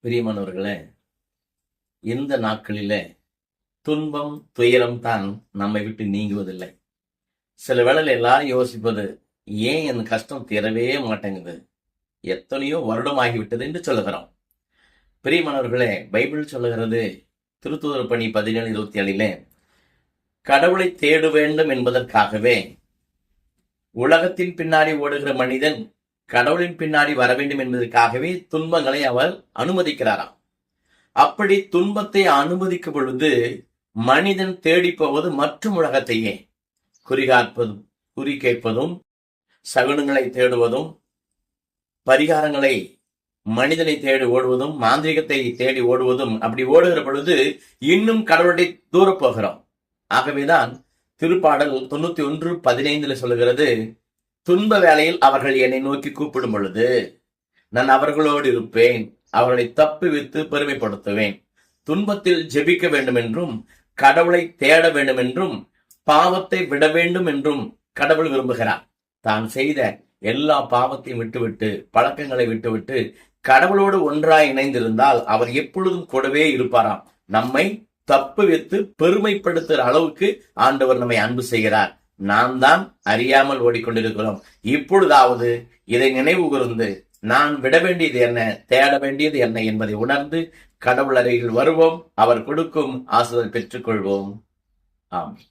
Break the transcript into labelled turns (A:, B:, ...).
A: பிரியமானவர்களே, இந்த நாட்களிலே துன்பம் துயரம் தான் நம்மை விட்டு நீங்குவதில்லை. சில வேளையில எல்லாரும் யோசிப்பது, ஏன் என் கஷ்டம் தீரவே மாட்டேங்குது, எத்தனையோ வருடம் ஆகிவிட்டது என்று சொல்லுகிறோம். பிரியமானவர்களே, பைபிள் சொல்லுகிறது திருத்தூதர் பணி 17:27 கடவுளை தேட வேண்டும் என்பதற்காகவே உலகத்தின் பின்னாடி ஓடுகிற மனிதன் கடவுளின் பின்னாடி வர வேண்டும் என்பதற்காகவே துன்பங்களை அவர் அனுமதிக்கிறாராம். அப்படி துன்பத்தை அனுமதிக்கும் பொழுது மனிதன் தேடி போவது மற்றும் உலகத்தையே குறிகாற்பதும் குறி கேட்பதும் சகுனங்களை தேடுவதும் பரிகாரங்களை மனிதனை தேடி ஓடுவதும் மாந்திரிகத்தை தேடி ஓடுவதும் அப்படி ஓடுகிற பொழுது இன்னும் கடவுளை தூர போகிறோம். ஆகவேதான் திருப்பாடல் 91:15 சொல்லுகிறது, துன்ப வேளையில் அவர்கள் என்னை நோக்கி கூப்பிடும் பொழுது நான் அவர்களோடு இருப்பேன், அவர்களை தப்புவித்து பெருமைப்படுத்துவேன். துன்பத்தில் ஜெபிக்க வேண்டும் என்றும் கடவுளை தேட வேண்டும் என்றும் பாவத்தை விட வேண்டும் என்றும் கடவுள் விரும்புகிறார். தான் செய்த எல்லா பாவத்தையும் விட்டுவிட்டு பழக்கங்களை விட்டுவிட்டு கடவுளோடு ஒன்றாய் இணைந்திருந்தால் அவர் எப்பொழுதும் கூடவே இருப்பாராம். நம்மை தப்புவித்து பெருமைப்படுத்துகிற அளவுக்கு ஆண்டவர் நம்மை அன்பு செய்கிறார். நாம் தான் அறியாமல் ஓடிக்கொண்டிருக்கிறோம். இப்பொழுதாவது இதை நினைவு கூர்ந்து நான் விட வேண்டியது என்ன, தேட வேண்டியது என்ன என்பதை உணர்ந்து கடவுள் அருகில் வருவோம். அவர் கொடுக்கும் ஆசீர்வாதத்தை பெற்றுக்கொள்வோம். ஆமென்.